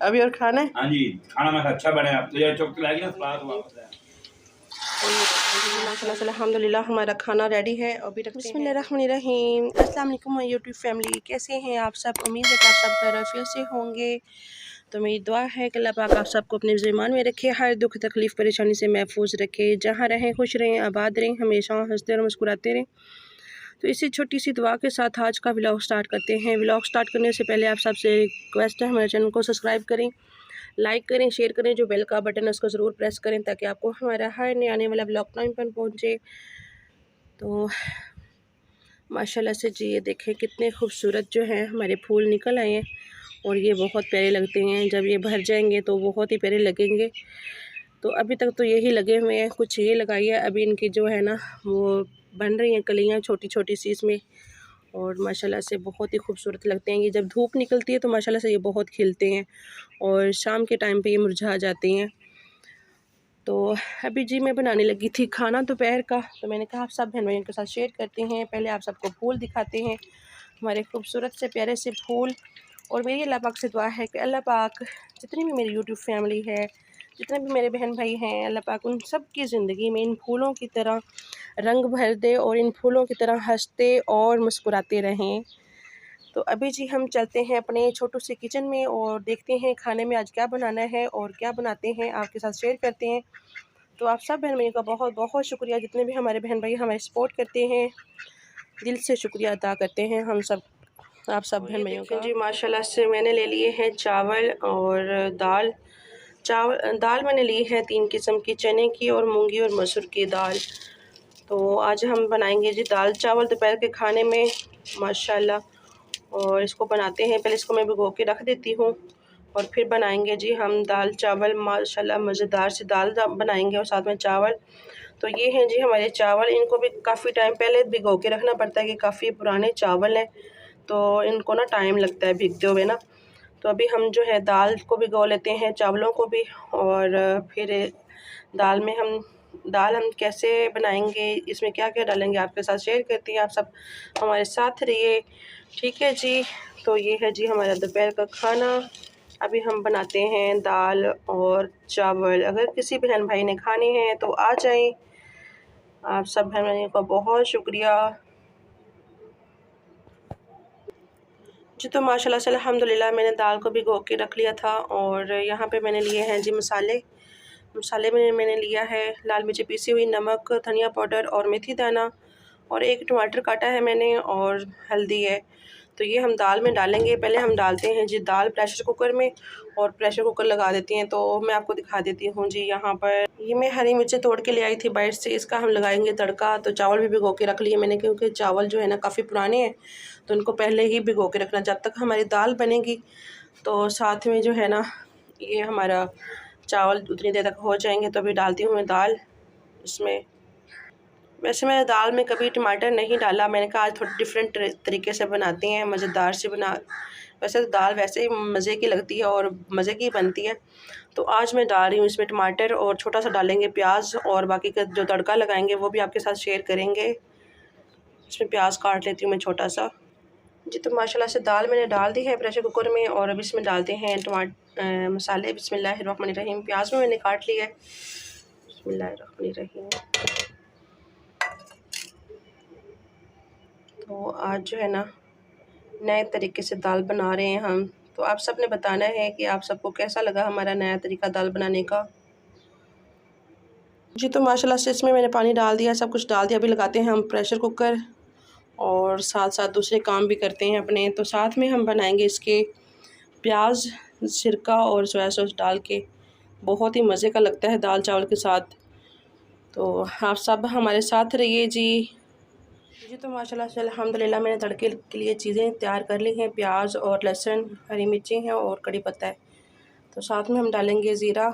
अभी और खाना है? हाँ जी, खाना मैं अच्छा बना है। तो ये चौक लाएगी ना स्वाद वापस है। माशाल्लाह अल्हम्दुलिल्लाह हमारा खाना रेडी है। अभी बिस्मिल्लाहिर्रहमानिर्रहीम। अस्सलाम वालेकुम माय यूट्यूब फैमिली, कैसे हैं आप सब? उम्मीद है कि आप सब खैरियत से होंगे। तो मेरी दुआ है कि अल्लाह पाक आप सबको अपने ज़ीमान में रखे, हर दुख तकलीफ़ परेशानी से महफूज रखे, जहाँ रहें खुश रहें, आबाद रहें, हमेशा हंसते और मुस्कुराते रहें। तो इसी छोटी सी दुआ के साथ आज का व्लॉग स्टार्ट करते हैं। व्लॉग स्टार्ट करने से पहले आप सबसे रिक्वेस्ट है, हमारे चैनल को सब्सक्राइब करें, लाइक करें, शेयर करें, जो बेल का बटन है उसको ज़रूर प्रेस करें ताकि आपको हमारा हर नए आने वाला व्लॉग टाइम पर पहुँचे। तो माशाल्लाह से जी ये देखें कितने खूबसूरत जो है हमारे फूल निकल आए हैं और ये बहुत प्यारे लगते हैं। जब ये भर जाएंगे तो बहुत ही प्यारे लगेंगे। तो अभी तक तो यही लगे हुए हैं, कुछ ये लगाई है, अभी इनकी जो है ना वो बन रही हैं कलियाँ छोटी छोटी सी इसमें, और माशाल्लाह से बहुत ही खूबसूरत लगते हैं। ये जब धूप निकलती है तो माशाल्लाह से ये बहुत खिलते हैं और शाम के टाइम पे ये मुरझा जाते हैं। तो अभी जी मैं बनाने लगी थी खाना दोपहर का, तो मैंने कहा आप सब बहन भाइयों के साथ शेयर करते हैं। पहले आप सबको फूल दिखाते हैं, हमारे खूबसूरत से प्यारे से फूल। और मेरी अल्लाह पाक से दुआ है कि अल्लाह पाक जितनी भी मेरी यूट्यूब फैमिली है, जितने भी मेरे बहन भाई हैं, अल्लाह पाक उन सब की ज़िंदगी में इन फूलों की तरह रंग भर दे और इन फूलों की तरह हंसते और मुस्कुराते रहें। तो अभी जी हम चलते हैं अपने छोटू से किचन में और देखते हैं खाने में आज क्या बनाना है और क्या बनाते हैं आपके साथ शेयर करते हैं। तो आप सब बहन भाइयों का बहुत बहुत शुक्रिया, जितने भी हमारे बहन भाई हमारे सपोर्ट करते हैं, दिल से शुक्रिया अदा करते हैं हम सब, आप सब बहन भाइयों का। जी माशाल्लाह से मैंने ले लिए हैं चावल और दाल। दाल मैंने ली है 3 किस्म की, चने की और मूंगी और मसूर की दाल। तो आज हम बनाएंगे जी दाल चावल दोपहर के खाने में माशाल्लाह। और इसको बनाते हैं, पहले इसको मैं भिगो के रख देती हूँ और फिर बनाएंगे जी हम दाल चावल माशाल्लाह मज़ेदार से दाल बनाएंगे और साथ में चावल। तो ये हैं जी हमारे चावल, इनको भी काफ़ी टाइम पहले भिगो के रखना पड़ता है कि काफ़ी पुराने चावल हैं तो इनको ना टाइम लगता है भीगते हुए ना। तो अभी हम जो है दाल को भिगो लेते हैं, चावलों को भी, और फिर दाल हम कैसे बनाएंगे, इसमें क्या क्या डालेंगे आपके साथ शेयर करती हैं। आप सब हमारे साथ रहिए, ठीक है जी। तो ये है जी हमारा दोपहर का खाना। अभी हम बनाते हैं दाल और चावल। अगर किसी बहन भाई ने खाने हैं तो आ जाएं। आप सब बहन भाइयों का बहुत शुक्रिया जी। तो माशाल्लाह से अल्हम्दुलिल्लाह मैंने दाल को भिगो के रख लिया था और यहाँ पे मैंने लिए हैं जी मसाले में मैंने लिया है लाल मिर्ची पीसी हुई, नमक, धनिया पाउडर और मेथी दाना, और एक टमाटर काटा है मैंने, और हल्दी है। तो ये हम दाल में डालेंगे। पहले हम डालते हैं जी दाल प्रेशर कुकर में, और प्रेशर कुकर लगा देती हैं। तो मैं आपको दिखा देती हूँ जी। यहाँ पर ये मैं हरी मिर्चें तोड़ के ले आई थी बाहर से, इसका हम लगाएंगे तड़का। तो चावल भी भिगो के रख लिए मैंने, क्योंकि चावल जो है ना काफ़ी पुराने हैं तो उनको पहले ही भिगो के रखना, जब तक हमारी दाल बनेगी। तो साथ में जो है ना ये हमारा चावल उतनी देर तक हो जाएंगे। तो अभी डालती हूँ मैं दाल इसमें। वैसे मैंने दाल में कभी टमाटर नहीं डाला, मैंने कहा आज थोड़ी डिफरेंट तरीके से बनाते हैं, मज़ेदार से बना। वैसे तो दाल वैसे ही मज़े की लगती है और मज़े की बनती है। तो आज मैं डाल रही हूँ इसमें टमाटर, और छोटा सा डालेंगे प्याज, और बाकी का जो तड़का लगाएंगे वो भी आपके साथ शेयर करेंगे। इसमें प्याज काट लेती हूँ मैं छोटा सा जी। तो माशाल्लाह से दाल मैंने डाल दी है प्रेशर कुकर में, और अब इसमें डालते हैं मसाले। बिस्मिल्लाहिर्रहमानिर्रहीम। प्याज में मैंने काट लिया है। बिस्मिल्लाहिर्रहमानिर्रहीम। तो आज जो है ना नए तरीके से दाल बना रहे हैं हम। तो आप सब ने बताना है कि आप सबको कैसा लगा हमारा नया तरीका दाल बनाने का जी। तो माशाल्लाह से इसमें मैंने पानी डाल दिया, सब कुछ डाल दिया। अभी लगाते हैं हम प्रेशर कुकर और साथ साथ दूसरे काम भी करते हैं अपने। तो साथ में हम बनाएंगे इसके प्याज, सिरका और सोया सॉस डाल के, बहुत ही मज़े का लगता है दाल चावल के साथ। तो आप सब हमारे साथ रहिए जी। तो माशाल्लाह से अल्हम्दुलिल्लाह मैंने तड़के के लिए चीज़ें तैयार कर ली हैं, प्याज और लहसुन, हरी मिर्ची हैं और कड़ी पत्ता है। तो साथ में हम डालेंगे ज़ीरा।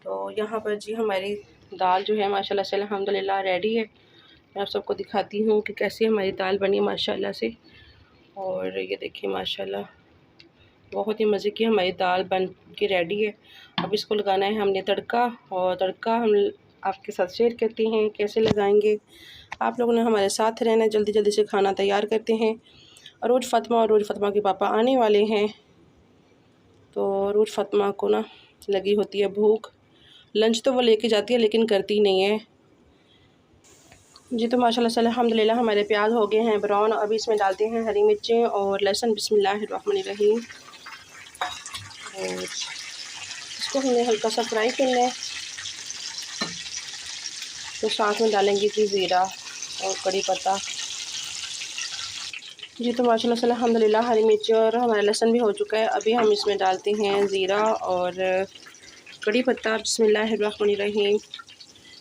तो यहाँ पर जी हमारी दाल जो है माशाल्लाह से अल्हम्दुलिल्लाह रेडी है। मैं आप सबको दिखाती हूँ कि कैसी हमारी दाल बनी माशाल्लाह से। और ये देखिए माशाल्लाह बहुत ही मज़े की हमारी दाल बन के रेडी है। अब इसको लगाना है हमने तड़का, और तड़का हम आपके साथ शेयर करते हैं कैसे लगाएंगे। आप लोगों ने हमारे साथ रहना, जल्दी जल्दी से खाना तैयार करते हैं। अरूज फ़ातिमा और अरूज फ़ातिमा के पापा आने वाले हैं। तो रूज फ़ातिमा को ना लगी होती है भूख। लंच तो वो लेके जाती है लेकिन करती नहीं है जी। तो माशाल्लाह से अल्हम्दुलिल्लाह हमारे प्याज हो गए हैं ब्राउन। अभी इसमें डालते हैं हरी मिर्चें और लहसुन। बिस्मिल्लाहिर्रहमानिर्रहीम। और इसको हमने हल्का सा फ्राई करना है। तो साथ में डालेंगे जी ज़ीरा और कड़ी पत्ता जी। तो माशाल्लाह से अल्हम्दुलिल्लाह हरी मिर्च और हमारा लहसुन भी हो चुका है। अभी हम इसमें डालते हैं ज़ीरा और कड़ी पत्ता। बिस्मिल्लाहिर्रहमानिर्रहीम।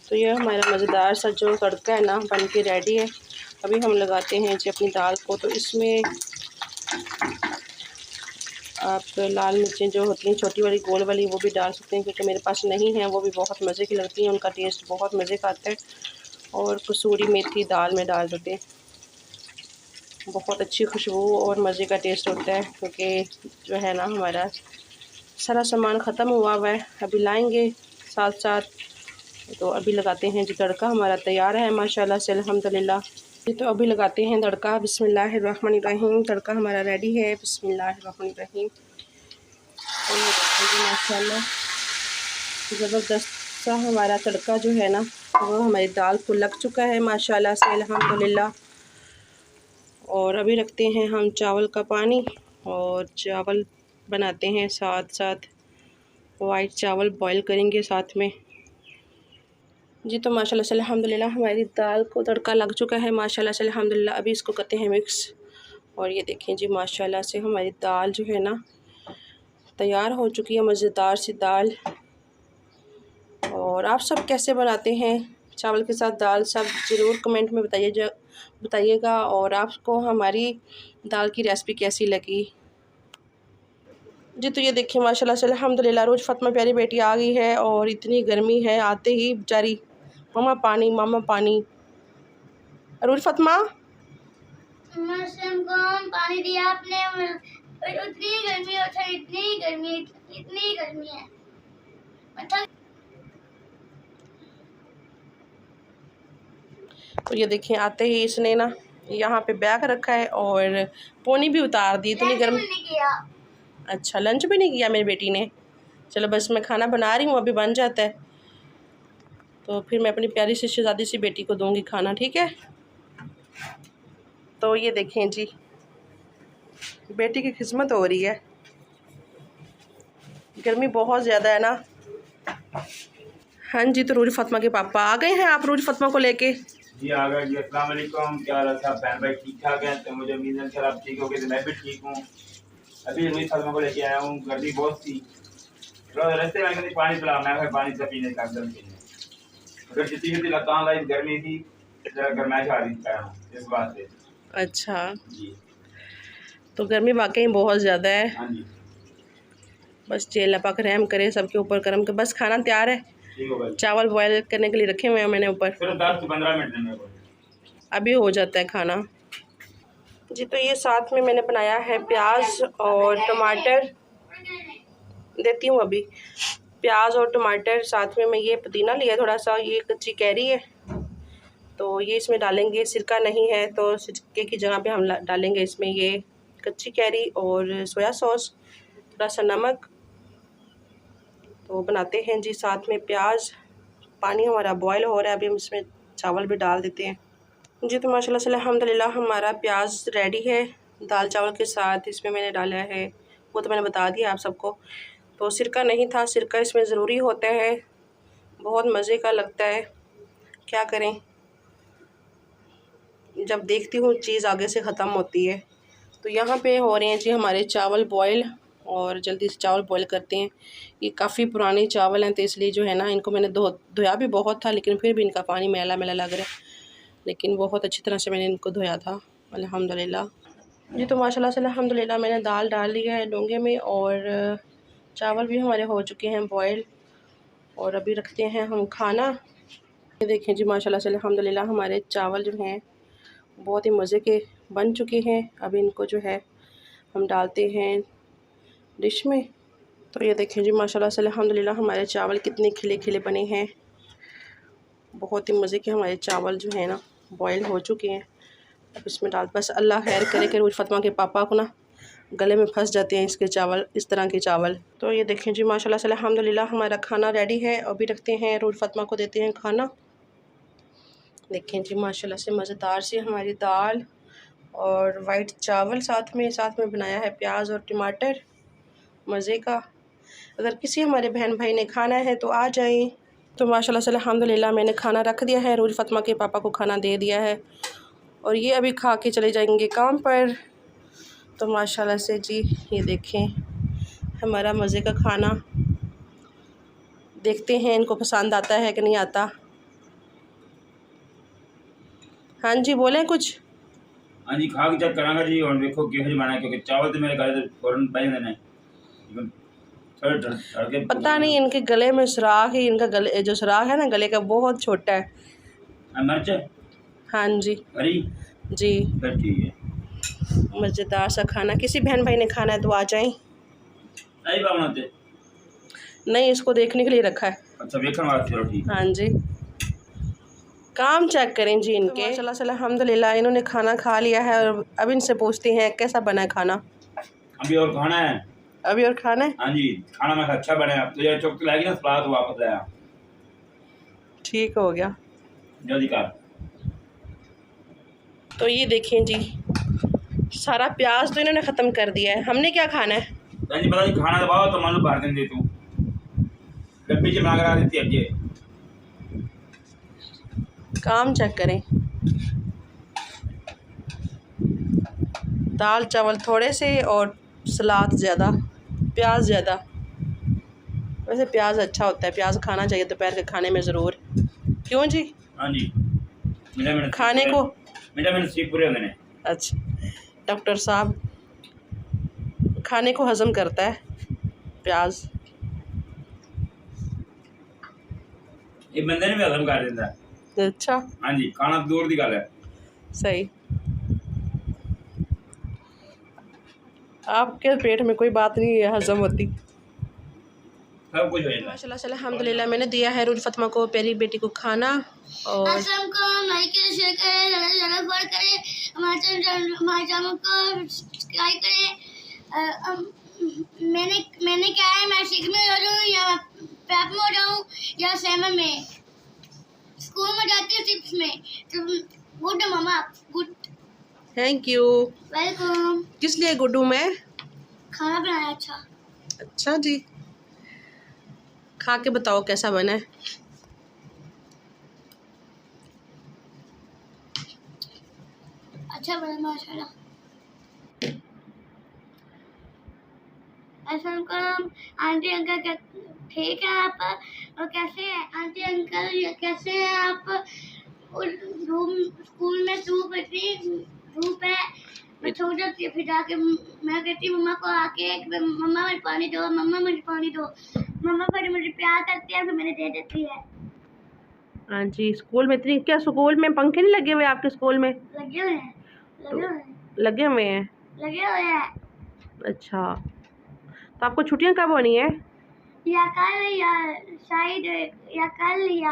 तो ये हमारा मज़ेदार सा जो तड़का है ना बन के रेडी है। अभी हम लगाते हैं जी अपनी दाल को। तो इसमें आप लाल मिर्चें जो होती हैं छोटी वाली गोल वाली वो भी डाल सकते हैं, क्योंकि मेरे पास नहीं है। वो भी बहुत मज़े की लगती हैं, उनका टेस्ट बहुत मज़े का आता है। और कसूरी मेथी दाल में डाल देते हैं, बहुत अच्छी खुशबू और मज़े का टेस्ट होता है। क्योंकि जो है ना हमारा सारा सामान ख़त्म हुआ है, अभी लाएंगे साथ साथ। तो अभी लगाते हैं जी तड़का। हमारा तैयार है माशाल्लाह से अल्हम्दुलिल्लाह। तो अभी लगाते हैं तड़का। बिस्मिल्लाहिर्रहमानिर्रहीम। तड़का हमारा रेडी है। बिस्मिल्लाहिर्रहमानिर्रहीम। तो ये देखिए माशाल्लाह ज़बरदस्त सा हमारा तड़का जो है ना वो हमारी दाल को लग चुका है माशाल्लाह से अल्हम्दुलिल्लाह। और अभी रखते हैं हम चावल का पानी और चावल बनाते हैं साथ साथ। वाइट चावल बॉईल करेंगे साथ में जी। तो माशाल्लाह से अल्हम्दुलिल्लाह हमारी दाल को तड़का लग चुका है माशाल्लाह से अल्हम्दुलिल्लाह। अभी इसको करते हैं मिक्स। और ये देखें जी माशाल्लाह से हमारी दाल जो है ना तैयार हो चुकी है, मज़ेदार सी दाल। और आप सब कैसे बनाते हैं चावल के साथ दाल, सब ज़रूर कमेंट में बताइएगा। और आपको हमारी दाल की रेसिपी कैसी लगी जी। तो ये देखिए माशाल्लाह से अल्हम्दुलिल्लाह रोज़ फ़ातिमा प्यारी बेटी आ गई है। और इतनी गर्मी है, आते ही बेचारी मामा पानी। रोज़ फ़ातिमा पानी दिया आपने, उतनी गर्मी होता है, इतनी गर्मी है। तो ये देखिए आते ही इसने ना यहाँ पे बैग रखा है और पोनी भी उतार दी। इतनी गर्मी। अच्छा लंच भी नहीं किया मेरी बेटी ने। चलो बस मैं खाना बना रही हूँ, अभी बन जाता है तो फिर मैं अपनी प्यारी सी शहज़ादी सी बेटी को दूँगी खाना, ठीक है। तो ये देखें जी बेटी की खिदमत हो रही है। गर्मी बहुत ज़्यादा है ना। हाँ जी। तो रोज़ फ़ातिमा के पापा आ गए हैं। आप रोज़ फ़ातिमा को लेके जी आ गए जी। अस्सलाम वालेकुम। क्या हाल है सब बहन भाई, ठीक ठाक हैं? तो मुझे उम्मीद है सर आप ठीक हो गए, तो मैं भी ठीक हूँ। अभी रोज़ फ़ातिमा को लेके आया हूँ, गर्मी बहुत थी। रास्ते में कहीं पानी पिला, मैं पानी से पीने का गर्म पीने अगर जितनी भी लतान लाई गर्मी थी जरा गर्माइश आ रही थी इस बात से। अच्छा जी तो गर्मी वाकई बहुत ज़्यादा है। हाँ जी। बस जे अल्लाह पाक रहम करे सबके ऊपर करम के। बस खाना तैयार है, ठीक होगा जी। चावल बॉयल करने के लिए रखे हुए हैं मैंने ऊपर। सिर्फ 10 से 15 मिनट देने को अभी हो जाता है खाना जी। तो ये साथ में मैंने बनाया है प्याज और टमाटर। देती हूँ अभी प्याज और टमाटर। साथ में मैं ये पुदीना लिया थोड़ा सा, ये कच्ची कैरी है तो ये इसमें डालेंगे। सिरका नहीं है तो सिरके की जगह पे हम डालेंगे इसमें ये कच्ची कैरी और सोया सॉस, थोड़ा सा नमक। तो बनाते हैं जी साथ में प्याज। पानी हमारा बॉयल हो रहा है, अभी हम इसमें चावल भी डाल देते हैं जी। तो माशाल्लाह से अल्हम्दुलिल्लाह हमारा प्याज रेडी है दाल चावल के साथ। इसमें मैंने डाला है, वो तो मैंने बता दिया आप सबको। तो सिरका नहीं था, सिरका इसमें ज़रूरी होता है, बहुत मज़े का लगता है। क्या करें, जब देखती हूँ चीज़ आगे से ख़त्म होती है। तो यहाँ पे हो रहे हैं जी हमारे चावल बॉयल, और जल्दी से चावल बॉयल करते हैं। ये काफ़ी पुराने चावल हैं तो इसलिए जो है ना इनको मैंने धोया भी बहुत था, लेकिन फिर भी इनका पानी मैला मैला लग रहा है। लेकिन बहुत अच्छी तरह से मैंने इनको धोया था अल्हम्दुलिल्लाह जी। तो माशाल्लाह से अल्हम्दुलिल्लाह मैंने दाल डाल लिया है डोंगे में, और चावल भी हमारे हो चुके हैं बॉयल। और अभी रखते हैं हम खाना। ये देखें जी माशाल्लाह से अल्हम्दुलिल्लाह हमारे चावल जो हैं बहुत ही मज़े के बन चुके हैं। अभी इनको जो है हम डालते हैं डिश में। तो ये देखें जी माशाल्लाह से अल्हम्दुलिल्लाह हमारे चावल कितने खिले खिले बने हैं। बहुत ही मज़े के हमारे चावल जो हैं ना बॉयल हो चुके हैं। अब इसमें डाल, बस अल्लाह खैर करे कि रोज़ फ़ातिमा के पापा को ना गले में फंस जाते हैं इसके चावल, इस तरह के चावल। तो ये देखें जी माशाल्लाह से अल्हम्दुलिल्लाह हमारा खाना रेडी है। अभी रखते हैं रूल फातिमा को देते हैं खाना। देखें जी माशाल्लाह से मज़ेदार सी हमारी दाल और वाइट चावल साथ में बनाया है प्याज और टमाटर मज़े का। अगर किसी हमारे बहन भाई ने खाना है तो आ जाएं। तो माशाल्लाह से अल्हम्दुलिल्लाह मैंने खाना रख दिया है, रूल फातिमा के पापा को खाना दे दिया है और ये अभी खा के चले जाएंगे काम पर। तो माशाल्लाह से जी ये देखें हमारा मज़े का खाना। देखते हैं इनको पसंद आता है कि नहीं आता। हाँ जी बोलें कुछ। हाँ जी खा के चेक करांगा जी और देखो किहो जी बना है, क्योंकि चावल तो मेरे घर फौरन बन देने थोड़े ढल के। पता नहीं इनके गले में सुराख है, इनका गले जो सुराख है ना गले का बहुत छोटा है। मिर्च हाँ जी हरी जी फिर ठीक है। मज़ेदार सा खाना। किसी बहन भाई ने खाना है तो आ जाएं। नहीं बनाते नहीं इसको देखने के लिए रखा है। अच्छा देखने वास्ते, चलो ठीक। हाँ जी काम चेक करें जी इनके। माशाल्लाह से अल्हम्दुलिल्लाह इन्होंने खाना खा लिया है और अब इनसे पूछते हैं कैसा बना है खाना। अभी और खाना है। अभी और खाना है। हाँ जी खाना मैं अच्छा बना है। अब तो ये चौक लाएगी ना सलाद वापस लाया। ठीक हो गया जल्दी कर। तो ये देखें जी सारा प्याज तो इन्होंने ख़त्म कर दिया है। हमने क्या खाना है। जी पता नहीं खाना दबाओ तो मालूम भर देंगे तू डब्बी जमा करा देती है ये। काम चेक करें। दाल चावल थोड़े से और सलाद ज़्यादा, प्याज ज़्यादा। वैसे प्याज अच्छा होता है, प्याज खाना चाहिए दोपहर के खाने में ज़रूर। क्यों जी। हाँ जी खाने को विटामिन सी पूरे होते हैं। अच्छा डॉक्टर साहब खाने को हज़म करता है प्याज। ये बंदे ने भी हजम कर देता है। अच्छा हाँ जी खाना दूर की गल है। सही। आपके पेट में कोई बात नहीं है हजम होती। सब कुछ हो जाता है। माशाल्लाह से अल्हम्दुलिल्लाह मैंने दिया है रूल फातिमा को प्यारी बेटी को खाना। और लाइक करें, शेयर करें, ज़्यादा फॉलो करें, हमारे चैनल को सब्सक्राइब करें। मैंने क्या है, मैं 6 में हो जाऊँ या पैप में हो जाऊँ या 7 में स्कूल में जाती हूँ 6 में। तो good mama good. Thank you. Welcome. किस लिए गुड्डू में खाना बनाया अच्छा। अच्छा जी खा के बताओ कैसा बना है। अच्छा बना माशाल्लाह। अस्सलाम आंटी अंकल ठीक है आप और कैसे हैं आंटी अंकल कैसे हैं आप। रूम स्कूल में धूप इतनी धूप है मैं सो जाती हूँ। फिर जाके मैं कहती हूँ मम्मा को आके मम्मा मुझे पानी दो, मम्मा मुझे पानी दो। मम्मा फिर मुझे प्यार करती है फिर मैंने दे देती है। हाँ जी स्कूल में इतनी क्या स्कूल में पंखे नहीं लगे हुए आपके स्कूल में। लगे हुए हैं लगे हुए हैं। लगे हुए हैं। अच्छा तो आपको छुट्टियां कब होनी है। या कल या शायद या कल या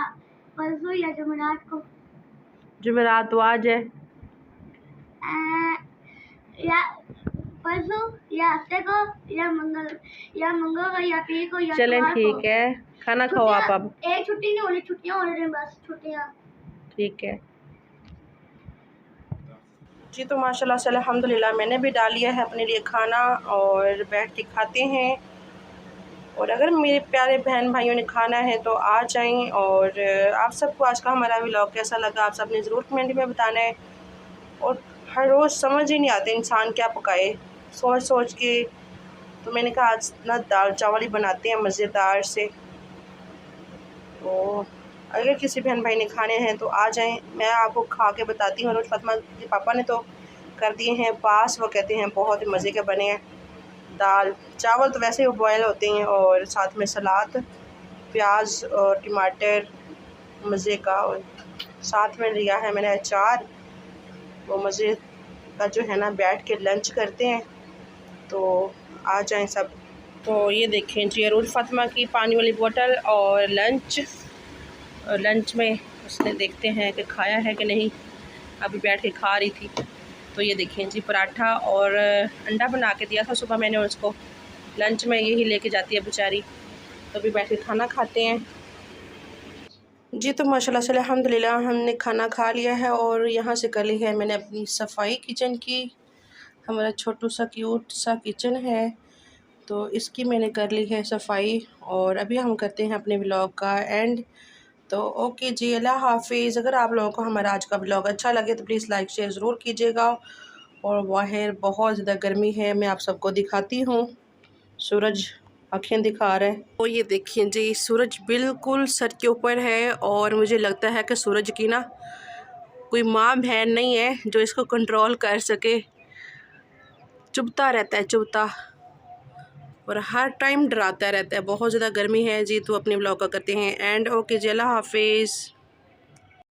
परसों या जुमेरात को। जुमेरात तो आज है। या परसों या हफ्ते को या मंगलवार या पीर को या चलें इतवार को। ठीक है खाना खाओ आप अब। एक छुट्टी नहीं होनी, छुट्टियां हो रही हैं बस छुट्टियां। ठीक है जी। तो माशाल्लाह से अल्हम्दुलिल्लाह मैंने भी डाल लिया है अपने लिए खाना और बैठ के खाते हैं। और अगर मेरे प्यारे बहन भाइयों ने खाना है तो आ जाएं। और आप सबको आज का हमारा व्लॉग कैसा लगा आप सब ने ज़रूर कमेंट में बताना है। और हर रोज़ समझ ही नहीं आते इंसान क्या पकाए सोच सोच के। तो मैंने कहा आज ना दाल चावल ही बनाते हैं मज़ेदार से। तो अगर किसी बहन भाई ने खाने हैं तो आ जाएं। मैं आपको खा के बताती हूँ। रोज़ फातिमा के पापा ने तो कर दिए हैं पास, वो कहते हैं बहुत ही मज़े के बने हैं। दाल चावल तो वैसे ही बॉयल होते हैं और साथ में सलाद प्याज और टमाटर मज़े का। और साथ में लिया है मैंने अचार। वो मज़े का जो है ना बैठ के लंच करते हैं। तो आ जाएं सब। तो ये देखें जी रूल फातिमा की पानी वाली बोतल और लंच में उसने देखते हैं कि खाया है कि नहीं। अभी बैठ के खा रही थी। तो ये देखें जी, पराठा और अंडा बना के दिया था सुबह मैंने, और उसको लंच में यही लेके जाती है बेचारी। तो अभी बैठ के खाना खाते हैं जी। तो माशाल्लाह से अल्हम्दुलिल्लाह हमने खाना खा लिया है और यहाँ से कर ली है मैंने अपनी सफाई किचन की। हमारा छोटू सा क्यूट सा किचन है, तो इसकी मैंने कर ली है सफाई। और अभी हम करते हैं अपने व्लॉग का एंड। तो ओके जी, अल्लाह हाफिज़। अगर आप लोगों को हमारा आज का व्लॉग अच्छा लगे तो प्लीज़ लाइक शेयर ज़रूर कीजिएगा। और बाहर बहुत ज़्यादा गर्मी है, मैं आप सबको दिखाती हूँ। सूरज आँखें दिखा रहा है। तो ये देखिए जी, सूरज बिल्कुल सर के ऊपर है और मुझे लगता है कि सूरज की ना कोई माँ बहन नहीं है जो इसको कंट्रोल कर सके। चुभता रहता है, चुभता, और हर टाइम डराता रहता है। बहुत ज़्यादा गर्मी है जी। तो अपने व्लॉग का करते हैं एंड। ओके जी, अल्लाह हाफिज़।